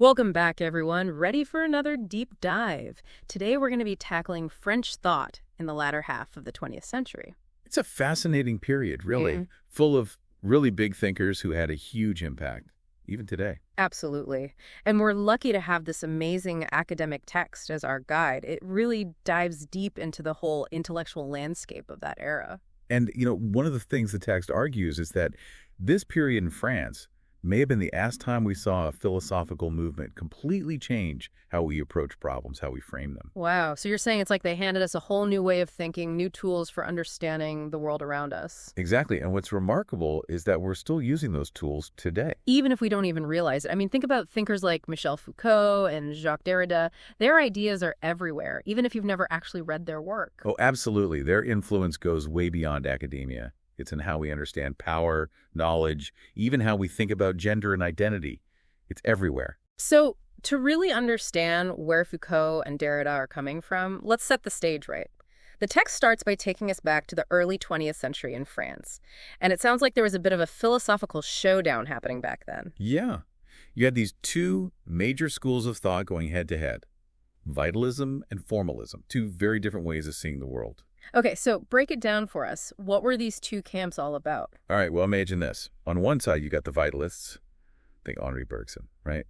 Welcome back, everyone. Ready for another deep dive. Today we're going to be tackling French thought in the latter half of the 20th century. It's a fascinating period, really, Mm. full of really big thinkers who had a huge impact, even today. Absolutely. And we're lucky to have this amazing academic text as our guide. It really dives deep into the whole intellectual landscape of that era. And, one of the things the text argues is that this period in France may have been the last time we saw a philosophical movement completely change how we approach problems, how we frame them. Wow. So you're saying it's like they handed us a whole new way of thinking, new tools for understanding the world around us. Exactly. And what's remarkable is that we're still using those tools today. Even if we don't even realize it. I mean, think about thinkers like Michel Foucault and Jacques Derrida. Their ideas are everywhere, even if you've never actually read their work. Oh, absolutely. Their influence goes way beyond academia. It's in how we understand power, knowledge, even how we think about gender and identity. It's everywhere. So to really understand where Foucault and Derrida are coming from, let's set the stage right. The text starts by taking us back to the early 20th century in France. And it sounds like there was a bit of a philosophical showdown happening back then. Yeah. You had these two major schools of thought going head to head. Vitalism and formalism, two very different ways of seeing the world. Okay, so break it down for us. What were these two camps all about? All right, well, imagine this. On one side, you got the vitalists. Think Henri Bergson, right?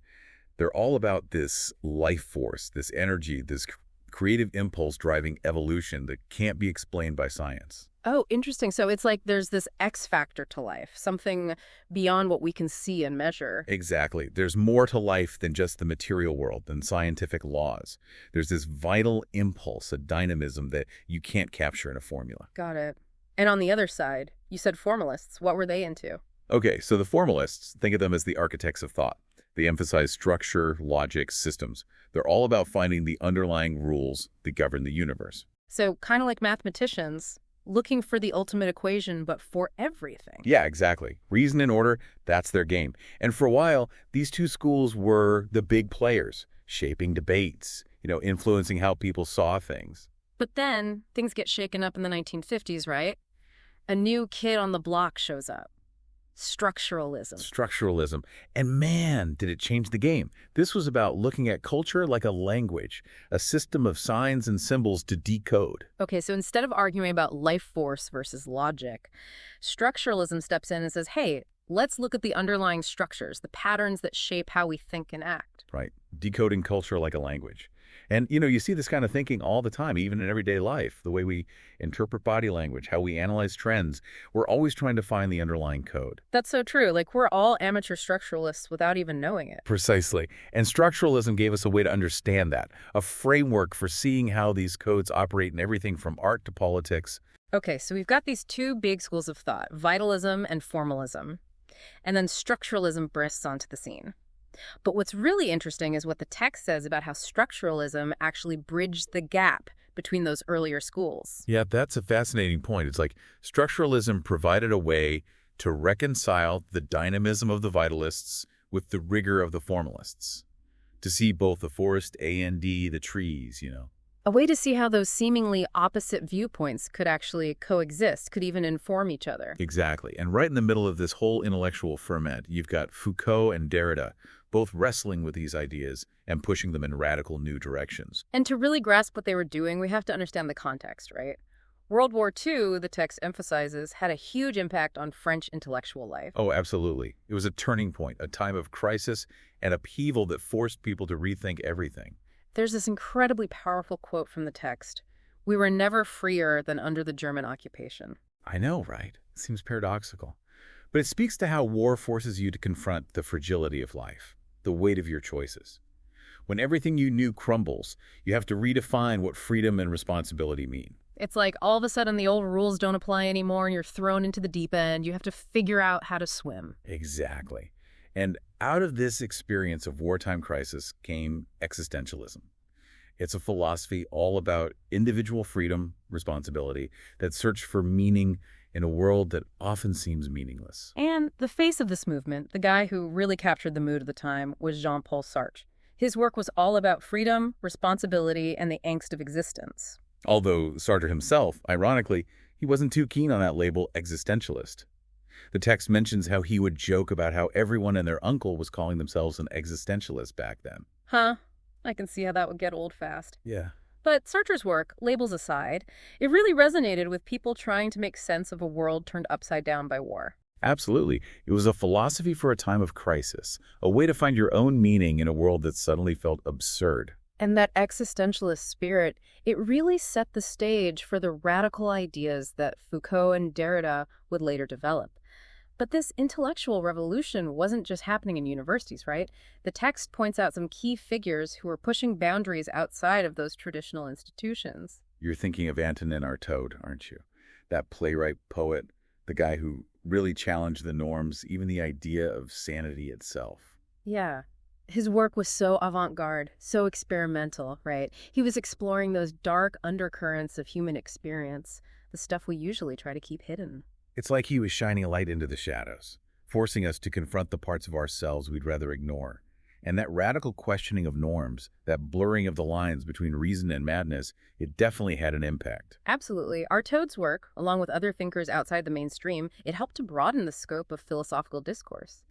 They're all about this life force, this energy, this creative impulse driving evolution that can't be explained by science. Oh, interesting. So it's like there's this X factor to life, something beyond what we can see and measure. Exactly. There's more to life than just the material world, than scientific laws. There's this vital impulse, a dynamism that you can't capture in a formula. Got it. And on the other side, you said formalists. What were they into? Okay, so the formalists, think of them as the architects of thought. They emphasize structure, logic, systems. They're all about finding the underlying rules that govern the universe. So kind of like mathematicians, looking for the ultimate equation, but for everything. Yeah, exactly. Reason and order, that's their game. And for a while, these two schools were the big players, shaping debates, influencing how people saw things. But then things get shaken up in the 1950s, right? A new kid on the block shows up. Structuralism. Structuralism. And man, did it change the game. This was about looking at culture like a language, a system of signs and symbols to decode. Okay, so instead of arguing about life force versus logic, structuralism steps in and says, hey, let's look at the underlying structures, the patterns that shape how we think and act. Right. Decoding culture like a language. And, you see this kind of thinking all the time, even in everyday life, the way we interpret body language, how we analyze trends. We're always trying to find the underlying code. That's so true. Like, we're all amateur structuralists without even knowing it. Precisely. And structuralism gave us a way to understand that, a framework for seeing how these codes operate in everything from art to politics. Okay, so we've got these two big schools of thought, vitalism and formalism. And then structuralism bursts onto the scene. But what's really interesting is what the text says about how structuralism actually bridged the gap between those earlier schools. Yeah, that's a fascinating point. It's like structuralism provided a way to reconcile the dynamism of the vitalists with the rigor of the formalists, to see both the forest and the trees. A way to see how those seemingly opposite viewpoints could actually coexist, could even inform each other. Exactly. And right in the middle of this whole intellectual ferment, you've got Foucault and Derrida, both wrestling with these ideas and pushing them in radical new directions. And to really grasp what they were doing, we have to understand the context, right? World War II, the text emphasizes, had a huge impact on French intellectual life. Oh, absolutely. It was a turning point, a time of crisis and upheaval that forced people to rethink everything. There's this incredibly powerful quote from the text. We were never freer than under the German occupation. I know, right? It seems paradoxical. But it speaks to how war forces you to confront the fragility of life, the weight of your choices. When everything you knew crumbles, you have to redefine what freedom and responsibility mean. It's like all of a sudden the old rules don't apply anymore and you're thrown into the deep end. You have to figure out how to swim. Exactly. And out of this experience of wartime crisis came existentialism. It's a philosophy all about individual freedom, responsibility, that search for meaning in a world that often seems meaningless. And the face of this movement, the guy who really captured the mood of the time, was Jean-Paul Sartre. His work was all about freedom, responsibility, and the angst of existence. Although Sartre himself, ironically, he wasn't too keen on that label existentialist. The text mentions how he would joke about how everyone and their uncle was calling themselves an existentialist back then. Huh. I can see how that would get old fast. Yeah. But Sartre's work, labels aside, it really resonated with people trying to make sense of a world turned upside down by war. Absolutely. It was a philosophy for a time of crisis, a way to find your own meaning in a world that suddenly felt absurd. And that existentialist spirit, it really set the stage for the radical ideas that Foucault and Derrida would later develop. But this intellectual revolution wasn't just happening in universities, right? The text points out some key figures who were pushing boundaries outside of those traditional institutions. You're thinking of Antonin Artaud, aren't you? That playwright, poet, the guy who really challenged the norms, even the idea of sanity itself. Yeah. His work was so avant-garde, so experimental, right? He was exploring those dark undercurrents of human experience, the stuff we usually try to keep hidden. It's like he was shining a light into the shadows, forcing us to confront the parts of ourselves we'd rather ignore. And that radical questioning of norms, that blurring of the lines between reason and madness, it definitely had an impact. Absolutely. Artaud's work, along with other thinkers outside the mainstream, it helped to broaden the scope of philosophical discourse.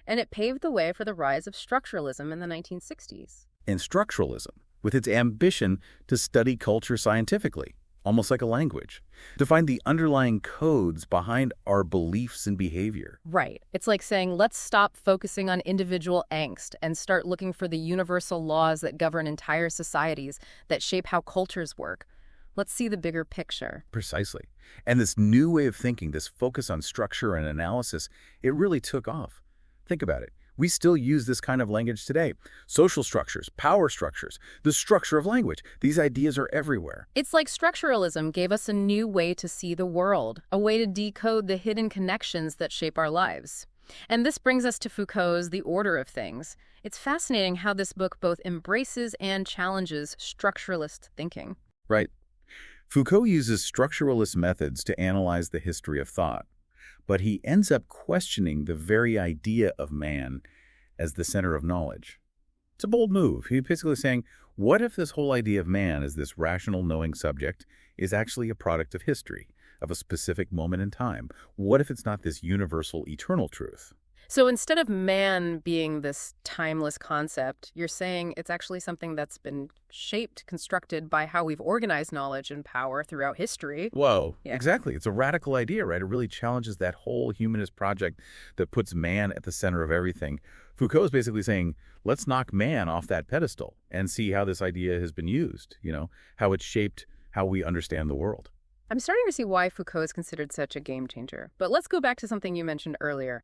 And it paved the way for the rise of structuralism in the 1960s. And structuralism, with its ambition to study culture scientifically, almost like a language, to find the underlying codes behind our beliefs and behavior. Right. It's like saying, let's stop focusing on individual angst and start looking for the universal laws that govern entire societies, that shape how cultures work. Let's see the bigger picture. Precisely. And this new way of thinking, this focus on structure and analysis, it really took off. Think about it. We still use this kind of language today. Social structures, power structures, the structure of language. These ideas are everywhere. It's like structuralism gave us a new way to see the world, a way to decode the hidden connections that shape our lives. And this brings us to Foucault's The Order of Things. It's fascinating how this book both embraces and challenges structuralist thinking. Right. Foucault uses structuralist methods to analyze the history of thought, but he ends up questioning the very idea of man as the center of knowledge. It's a bold move. He's basically saying, what if this whole idea of man as this rational knowing subject is actually a product of history, of a specific moment in time? What if it's not this universal, eternal truth? So instead of man being this timeless concept, you're saying it's actually something that's been shaped, constructed by how we've organized knowledge and power throughout history. Whoa, Yeah. exactly. It's a radical idea, right? It really challenges that whole humanist project that puts man at the center of everything. Foucault is basically saying, let's knock man off that pedestal and see how this idea has been used, how it's shaped how we understand the world. I'm starting to see why Foucault is considered such a game changer. But let's go back to something you mentioned earlier.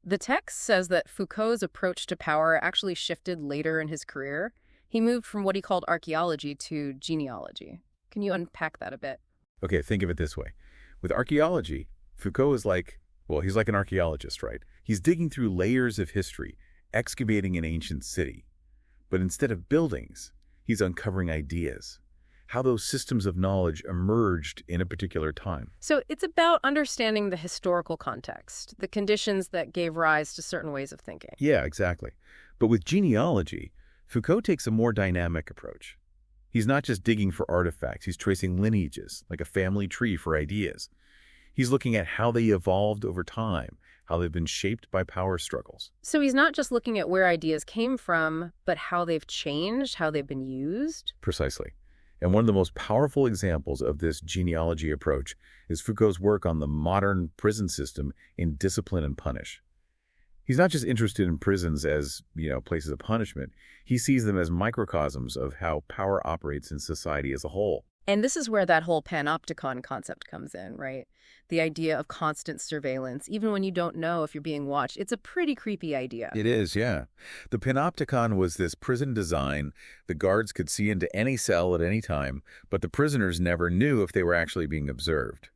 The text says that Foucault's approach to power actually shifted later in his career. He moved from what he called archaeology to genealogy. Can you unpack that a bit? Okay, think of it this way. With archaeology, Foucault is he's like an archaeologist, right? He's digging through layers of history, excavating an ancient city. But instead of buildings, he's uncovering ideas, how those systems of knowledge emerged in a particular time. So it's about understanding the historical context, the conditions that gave rise to certain ways of thinking. Yeah, exactly. But with genealogy, Foucault takes a more dynamic approach. He's not just digging for artifacts, he's tracing lineages, like a family tree for ideas. He's looking at how they evolved over time, how they've been shaped by power struggles. So he's not just looking at where ideas came from, but how they've changed, how they've been used. Precisely. And one of the most powerful examples of this genealogy approach is Foucault's work on the modern prison system in Discipline and Punish. He's not just interested in prisons as, places of punishment. He sees them as microcosms of how power operates in society as a whole. And this is where that whole panopticon concept comes in, right? The idea of constant surveillance, even when you don't know if you're being watched. It's a pretty creepy idea. It is, yeah. The panopticon was this prison design. The guards could see into any cell at any time, but the prisoners never knew if they were actually being observed.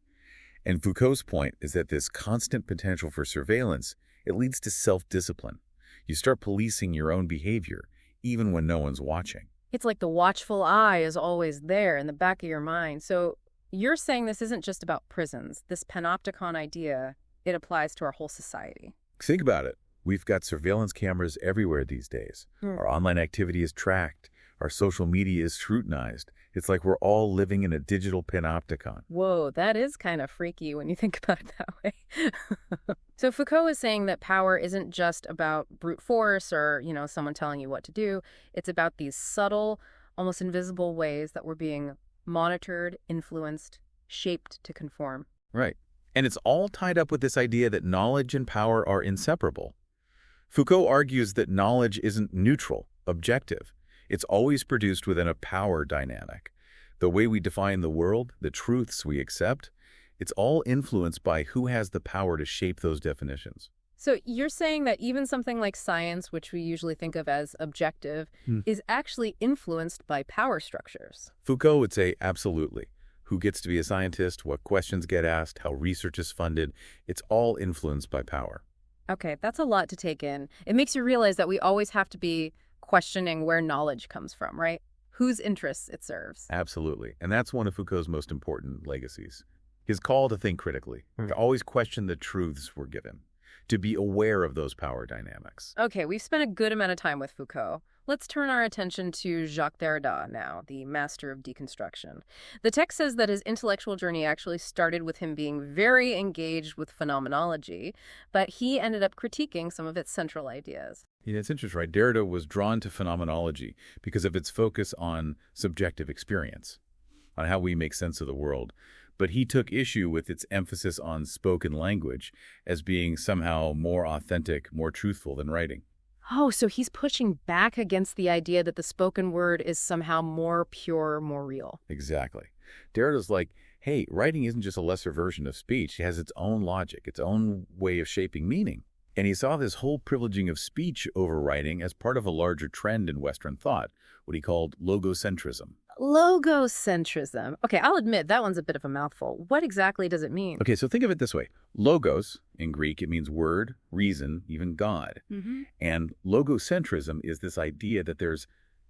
And Foucault's point is that this constant potential for surveillance, it leads to self-discipline. You start policing your own behavior, even when no one's watching. It's like the watchful eye is always there in the back of your mind. So you're saying this isn't just about prisons. This panopticon idea, it applies to our whole society. Think about it. We've got surveillance cameras everywhere these days. Our online activity is tracked. Our social media is scrutinized. It's like we're all living in a digital panopticon. Whoa, that is kind of freaky when you think about it that way. So Foucault is saying that power isn't just about brute force or, someone telling you what to do. It's about these subtle, almost invisible ways that we're being monitored, influenced, shaped to conform. Right. And it's all tied up with this idea that knowledge and power are inseparable. Foucault argues that knowledge isn't neutral, objective. It's always produced within a power dynamic. The way we define the world, the truths we accept, it's all influenced by who has the power to shape those definitions. So you're saying that even something like science, which we usually think of as objective, is actually influenced by power structures. Foucault would say absolutely. Who gets to be a scientist, what questions get asked, how research is funded, it's all influenced by power. Okay, that's a lot to take in. It makes you realize that we always have to be questioning where knowledge comes from, right? Whose interests it serves. Absolutely. And that's one of Foucault's most important legacies. His call to think critically, to always question the truths we're given, to be aware of those power dynamics. Okay, we've spent a good amount of time with Foucault. Let's turn our attention to Jacques Derrida now, the master of deconstruction. The text says that his intellectual journey actually started with him being very engaged with phenomenology, but he ended up critiquing some of its central ideas. Yeah, it's interesting, right? Derrida was drawn to phenomenology because of its focus on subjective experience, on how we make sense of the world. But he took issue with its emphasis on spoken language as being somehow more authentic, more truthful than writing. Oh, so he's pushing back against the idea that the spoken word is somehow more pure, more real. Exactly. Derrida's like, hey, writing isn't just a lesser version of speech. It has its own logic, its own way of shaping meaning. And he saw this whole privileging of speech over writing as part of a larger trend in Western thought, what he called logocentrism. Logocentrism. Okay, I'll admit that one's a bit of a mouthful. What exactly does it mean? Okay, so think of it this way. Logos, in Greek, it means word, reason, even God. And logocentrism is this idea that there's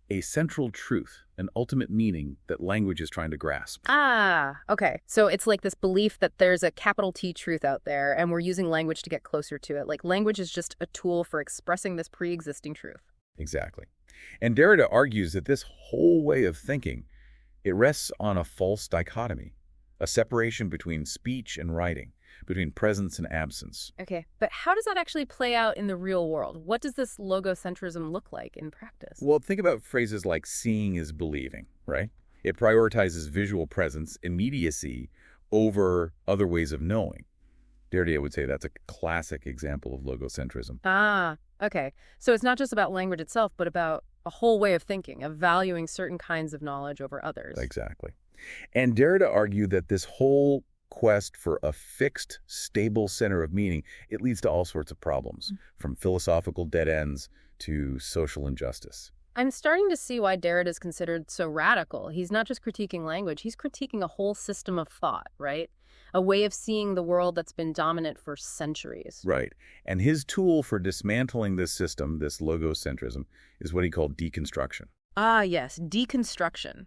a central truth, an ultimate meaning that language is trying to grasp. Ah, okay. So it's like this belief that there's a capital T truth out there, and we're using language to get closer to it. Like language is just a tool for expressing this pre-existing truth. Exactly. And Derrida argues that this whole way of thinking, it rests on a false dichotomy, a separation between speech and writing, between presence and absence. Okay, but how does that actually play out in the real world? What does this logocentrism look like in practice? Well, think about phrases like seeing is believing, right? It prioritizes visual presence, immediacy, over other ways of knowing. Derrida would say that's a classic example of logocentrism. Ah, okay. So it's not just about language itself, but about a whole way of thinking, of valuing certain kinds of knowledge over others. Exactly. And Derrida argued that this whole quest for a fixed, stable center of meaning, it leads to all sorts of problems, from philosophical dead ends to social injustice. I'm starting to see why Derrida is considered so radical. He's not just critiquing language, he's critiquing a whole system of thought, right? A way of seeing the world that's been dominant for centuries. Right. And his tool for dismantling this system, this logocentrism, is what he called deconstruction. Ah, yes, deconstruction.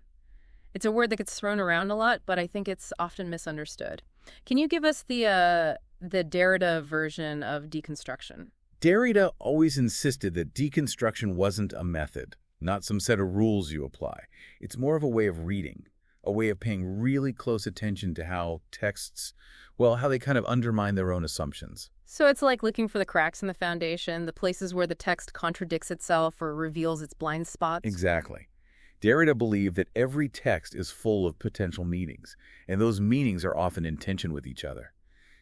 It's a word that gets thrown around a lot, but I think it's often misunderstood. Can you give us the Derrida version of deconstruction? Derrida always insisted that deconstruction wasn't a method, not some set of rules you apply. It's more of a way of reading, a way of paying really close attention to how texts, well, how they kind of undermine their own assumptions. So it's like looking for the cracks in the foundation, the places where the text contradicts itself or reveals its blind spots? Exactly. Derrida believed that every text is full of potential meanings, and those meanings are often in tension with each other.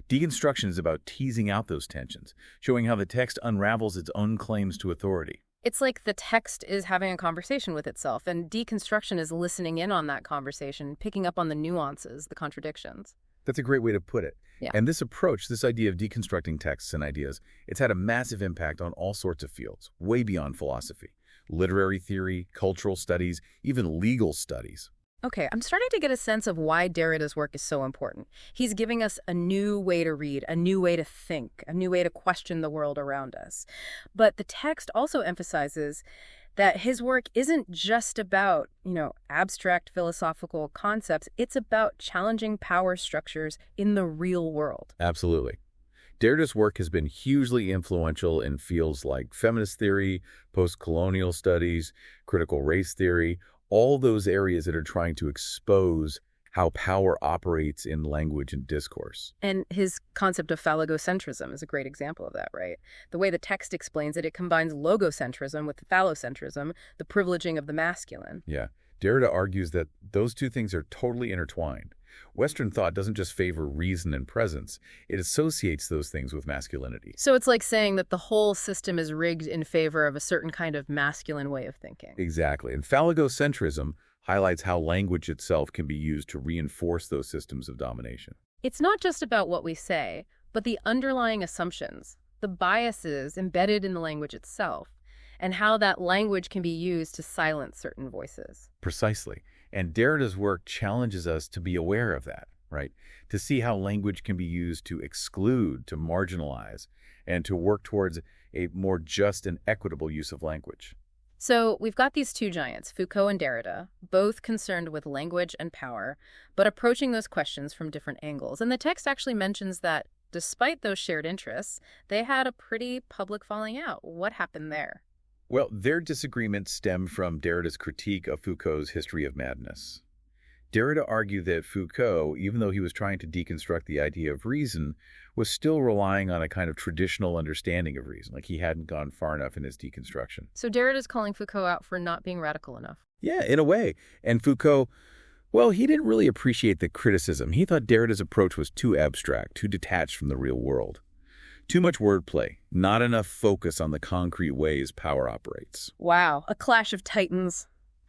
Deconstruction is about teasing out those tensions, showing how the text unravels its own claims to authority. It's like the text is having a conversation with itself, and deconstruction is listening in on that conversation, picking up on the nuances, the contradictions. That's a great way to put it. Yeah. And this approach, this idea of deconstructing texts and ideas, it's had a massive impact on all sorts of fields, way beyond philosophy. Literary theory, cultural studies, even legal studies. Okay, I'm starting to get a sense of why Derrida's work is so important. He's giving us a new way to read, a new way to think, a new way to question the world around us. But the text also emphasizes that his work isn't just about, abstract philosophical concepts. It's about challenging power structures in the real world. Absolutely. Derrida's work has been hugely influential in fields like feminist theory, post-colonial studies, critical race theory, all those areas that are trying to expose how power operates in language and discourse. And his concept of phallogocentrism is a great example of that, right? The way the text explains it, it combines logocentrism with phallocentrism, the privileging of the masculine. Yeah. Derrida argues that those two things are totally intertwined. Western thought doesn't just favor reason and presence, it associates those things with masculinity. So it's like saying that the whole system is rigged in favor of a certain kind of masculine way of thinking. Exactly. And phallogocentrism highlights how language itself can be used to reinforce those systems of domination. It's not just about what we say, but the underlying assumptions, the biases embedded in the language itself, and how that language can be used to silence certain voices. Precisely. And Derrida's work challenges us to be aware of that, right? To see how language can be used to exclude, to marginalize, and to work towards a more just and equitable use of language. So we've got these two giants, Foucault and Derrida, both concerned with language and power, but approaching those questions from different angles. And the text actually mentions that despite those shared interests, they had a pretty public falling out. What happened there? Well, their disagreements stem from Derrida's critique of Foucault's history of madness. Derrida argued that Foucault, even though he was trying to deconstruct the idea of reason, was still relying on a kind of traditional understanding of reason, like he hadn't gone far enough in his deconstruction. So Derrida's calling Foucault out for not being radical enough. Yeah, in a way. And Foucault, well, he didn't really appreciate the criticism. He thought Derrida's approach was too abstract, too detached from the real world. Too much wordplay, not enough focus on the concrete ways power operates. Wow, a clash of titans.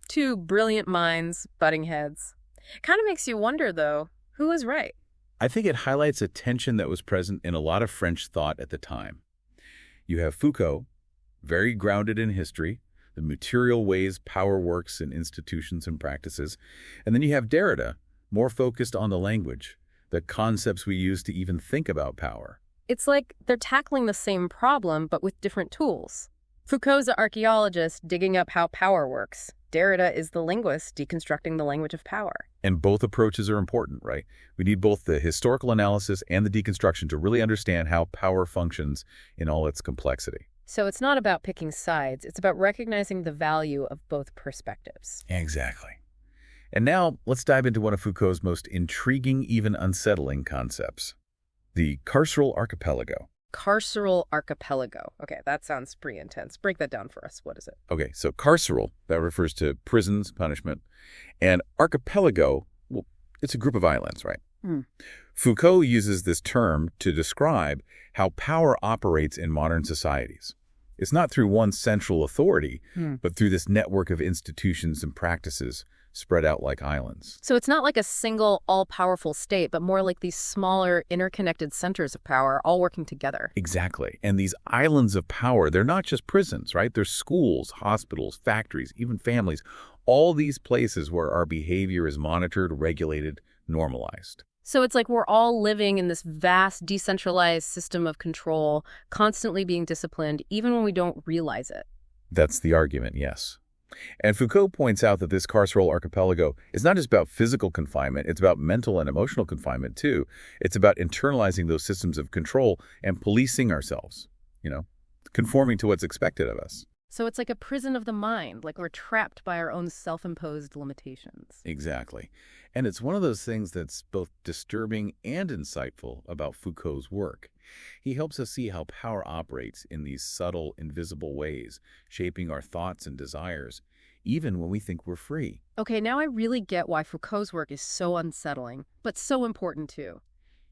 Two brilliant minds, butting heads. Kind of makes you wonder, though, who was right? I think it highlights a tension that was present in a lot of French thought at the time. You have Foucault, very grounded in history, the material ways power works in institutions and practices, and then you have Derrida, more focused on the language, the concepts we use to even think about power. It's like they're tackling the same problem, but with different tools. Foucault's an archaeologist digging up how power works. Derrida is the linguist deconstructing the language of power. And both approaches are important, right? We need both the historical analysis and the deconstruction to really understand how power functions in all its complexity. So it's not about picking sides. It's about recognizing the value of both perspectives. Exactly. And now let's dive into one of Foucault's most intriguing, even unsettling concepts, the carceral archipelago. Carceral archipelago. Okay, that sounds pretty intense. Break that down for us. What is it? Okay, so carceral, that refers to prisons, punishment, and archipelago, well, it's a group of islands, right? Foucault uses this term to describe how power operates in modern societies. It's not through one central authority, but through this network of institutions and practices spread out like islands. So it's not like a single all-powerful state, but more like these smaller interconnected centers of power all working together. Exactly. And these islands of power, they're not just prisons, right? They're schools, hospitals, factories, even families. All these places where our behavior is monitored, regulated, normalized. So it's like we're all living in this vast, decentralized system of control, constantly being disciplined, even when we don't realize it. That's the argument, yes. And Foucault points out that this carceral archipelago is not just about physical confinement, it's about mental and emotional confinement too. It's about internalizing those systems of control and policing ourselves, conforming to what's expected of us. So it's like a prison of the mind, like we're trapped by our own self-imposed limitations. Exactly. And it's one of those things that's both disturbing and insightful about Foucault's work. He helps us see how power operates in these subtle, invisible ways, shaping our thoughts and desires, even when we think we're free. Okay, now I really get why Foucault's work is so unsettling, but so important too.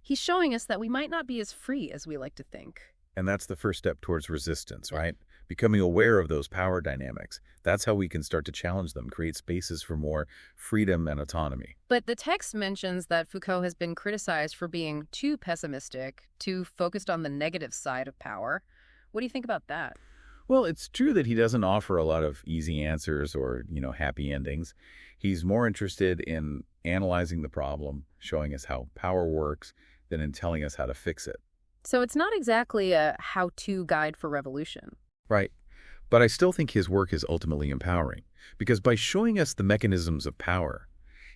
He's showing us that we might not be as free as we like to think. And that's the first step towards resistance, right? Becoming aware of those power dynamics. That's how we can start to challenge them, create spaces for more freedom and autonomy. But the text mentions that Foucault has been criticized for being too pessimistic, too focused on the negative side of power. What do you think about that? Well, it's true that he doesn't offer a lot of easy answers or, happy endings. He's more interested in analyzing the problem, showing us how power works, than in telling us how to fix it. So it's not exactly a how-to guide for revolution. Right. But I still think his work is ultimately empowering, because by showing us the mechanisms of power,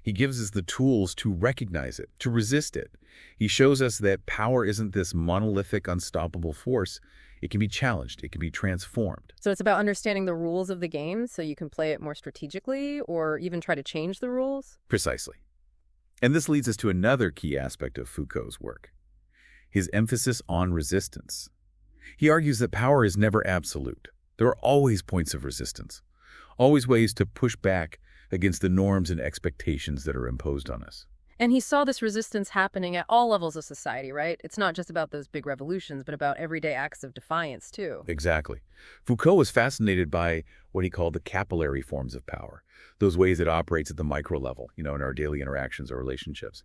He gives us the tools to recognize it, to resist it. He shows us that power isn't this monolithic, unstoppable force. It can be challenged. It can be transformed. So it's about understanding the rules of the game so you can play it more strategically or even try to change the rules? Precisely. And this leads us to another key aspect of Foucault's work, his emphasis on resistance. He argues that power is never absolute. There are always points of resistance, always ways to push back against the norms and expectations that are imposed on us. And he saw this resistance happening at all levels of society, right? It's not just about those big revolutions, but about everyday acts of defiance, too. Exactly. Foucault was fascinated by what he called the capillary forms of power, those ways it operates at the micro level, in our daily interactions or relationships.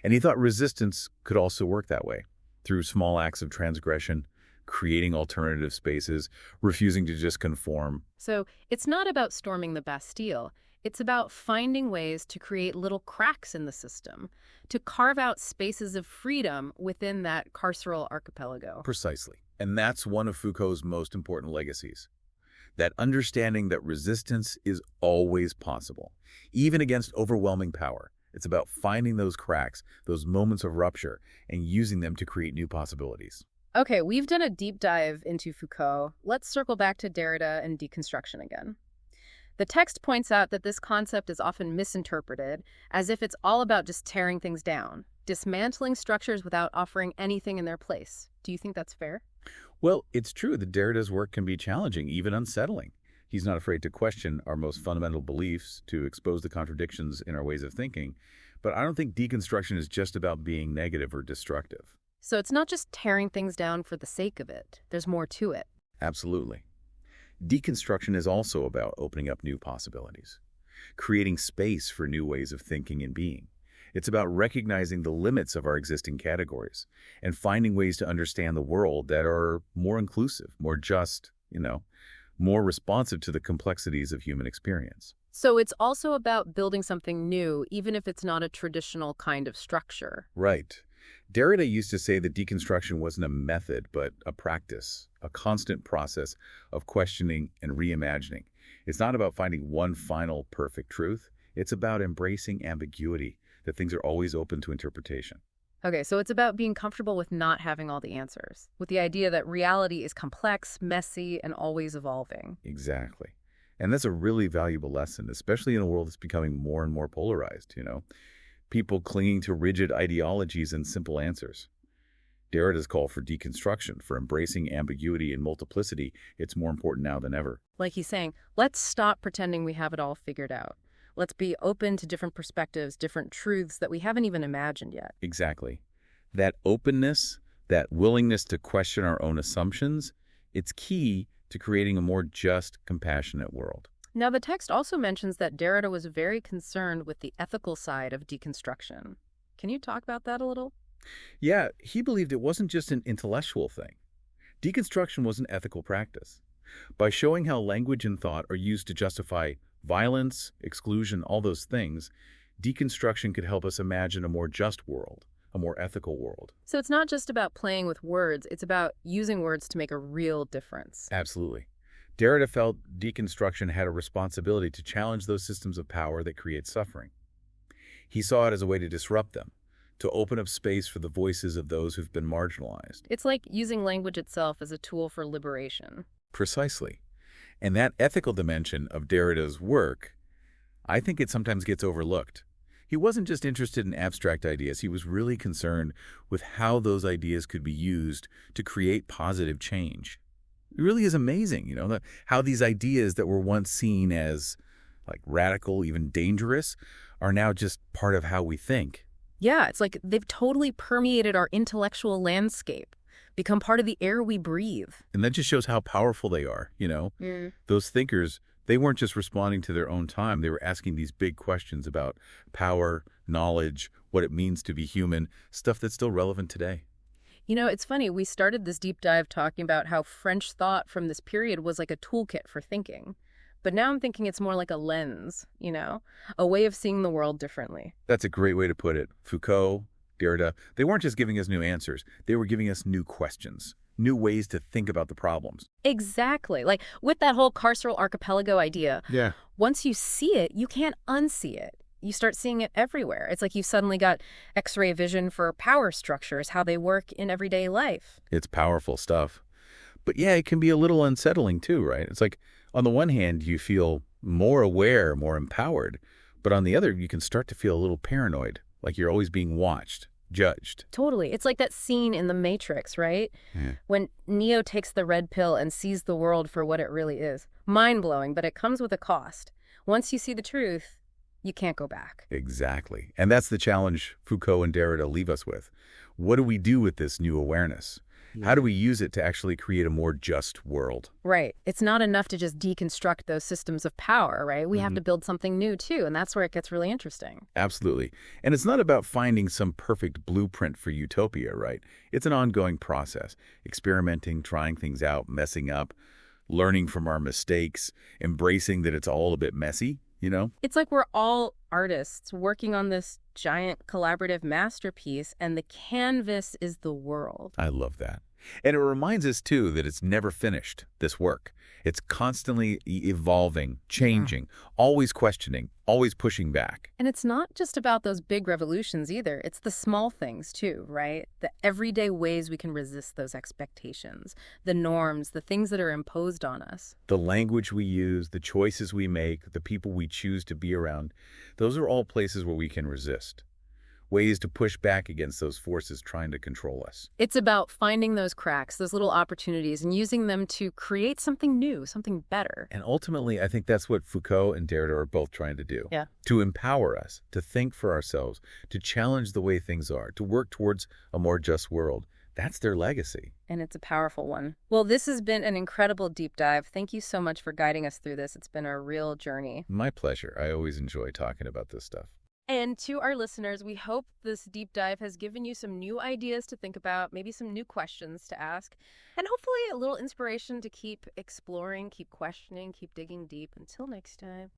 And he thought resistance could also work that way, through small acts of transgression, creating alternative spaces, refusing to just conform. So it's not about storming the Bastille. It's about finding ways to create little cracks in the system, to carve out spaces of freedom within that carceral archipelago. Precisely. And that's one of Foucault's most important legacies. That understanding that resistance is always possible, even against overwhelming power. It's about finding those cracks, those moments of rupture, and using them to create new possibilities. Okay, we've done a deep dive into Foucault. Let's circle back to Derrida and deconstruction again. The text points out that this concept is often misinterpreted, as if it's all about just tearing things down, dismantling structures without offering anything in their place. Do you think that's fair? Well, it's true that Derrida's work can be challenging, even unsettling. He's not afraid to question our most fundamental beliefs, to expose the contradictions in our ways of thinking. But I don't think deconstruction is just about being negative or destructive. So it's not just tearing things down for the sake of it. There's more to it. Absolutely. Deconstruction is also about opening up new possibilities, creating space for new ways of thinking and being. It's about recognizing the limits of our existing categories and finding ways to understand the world that are more inclusive, more just, more responsive to the complexities of human experience. So it's also about building something new, even if it's not a traditional kind of structure. Right. Derrida used to say that deconstruction wasn't a method, but a practice, a constant process of questioning and reimagining. It's not about finding one final perfect truth. It's about embracing ambiguity, that things are always open to interpretation. Okay, so it's about being comfortable with not having all the answers, with the idea that reality is complex, messy, and always evolving. Exactly. And that's a really valuable lesson, especially in a world that's becoming more and more polarized, People clinging to rigid ideologies and simple answers. Derrida's call for deconstruction, for embracing ambiguity and multiplicity, it's more important now than ever. Like he's saying, let's stop pretending we have it all figured out. Let's be open to different perspectives, different truths that we haven't even imagined yet. Exactly. That openness, that willingness to question our own assumptions, it's key to creating a more just, compassionate world. Now, the text also mentions that Derrida was very concerned with the ethical side of deconstruction. Can you talk about that a little? Yeah, he believed it wasn't just an intellectual thing. Deconstruction was an ethical practice. By showing how language and thought are used to justify violence, exclusion, all those things, deconstruction could help us imagine a more just world, a more ethical world. So it's not just about playing with words, it's about using words to make a real difference. Absolutely. Derrida felt deconstruction had a responsibility to challenge those systems of power that create suffering. He saw it as a way to disrupt them, to open up space for the voices of those who've been marginalized. It's like using language itself as a tool for liberation. Precisely. And that ethical dimension of Derrida's work, I think it sometimes gets overlooked. He wasn't just interested in abstract ideas. He was really concerned with how those ideas could be used to create positive change. It really is amazing, how these ideas that were once seen as like radical, even dangerous, are now just part of how we think. Yeah, it's like they've totally permeated our intellectual landscape, become part of the air we breathe. And that just shows how powerful they are, Those thinkers, they weren't just responding to their own time. They were asking these big questions about power, knowledge, what it means to be human, stuff that's still relevant today. It's funny, we started this deep dive talking about how French thought from this period was like a toolkit for thinking. But now I'm thinking it's more like a lens, a way of seeing the world differently. That's a great way to put it. Foucault, Derrida, they weren't just giving us new answers. They were giving us new questions, new ways to think about the problems. Exactly. Like with that whole carceral archipelago idea. Yeah. Once you see it, you can't unsee it. you start seeing it everywhere. It's like you suddenly got X-ray vision for power structures, how they work in everyday life. It's powerful stuff. But yeah, it can be a little unsettling too, right? It's like, on the one hand, you feel more aware, more empowered, but on the other, you can start to feel a little paranoid, like you're always being watched, judged. Totally. It's like that scene in The Matrix, right? Yeah. When Neo takes the red pill and sees the world for what it really is. Mind-blowing, but it comes with a cost. Once you see the truth, you can't go back. Exactly. And that's the challenge Foucault and Derrida leave us with. What do we do with this new awareness? How do we use it to actually create a more just world? Right. It's not enough to just deconstruct those systems of power, right? We have to build something new, too, and that's where it gets really interesting. Absolutely. And it's not about finding some perfect blueprint for utopia, right? It's an ongoing process, experimenting, trying things out, messing up, learning from our mistakes, embracing that it's all a bit messy, you know? It's like we're all artists working on this giant collaborative masterpiece, and the canvas is the world. I love that. And it reminds us, too, that it's never finished, this work. It's constantly evolving, changing, always questioning, always pushing back. And it's not just about those big revolutions either. It's the small things, too, right? The everyday ways we can resist those expectations, the norms, the things that are imposed on us. The language we use, the choices we make, the people we choose to be around, those are all places where we can resist. Ways to push back against those forces trying to control us. It's about finding those cracks, those little opportunities, and using them to create something new, something better. And ultimately, I think that's what Foucault and Derrida are both trying to do. Yeah. To empower us, to think for ourselves, to challenge the way things are, to work towards a more just world. That's their legacy. And it's a powerful one. Well, this has been an incredible deep dive. Thank you so much for guiding us through this. It's been a real journey. My pleasure. I always enjoy talking about this stuff. And to our listeners, we hope this deep dive has given you some new ideas to think about, maybe some new questions to ask, and hopefully a little inspiration to keep exploring, keep questioning, keep digging deep. Until next time.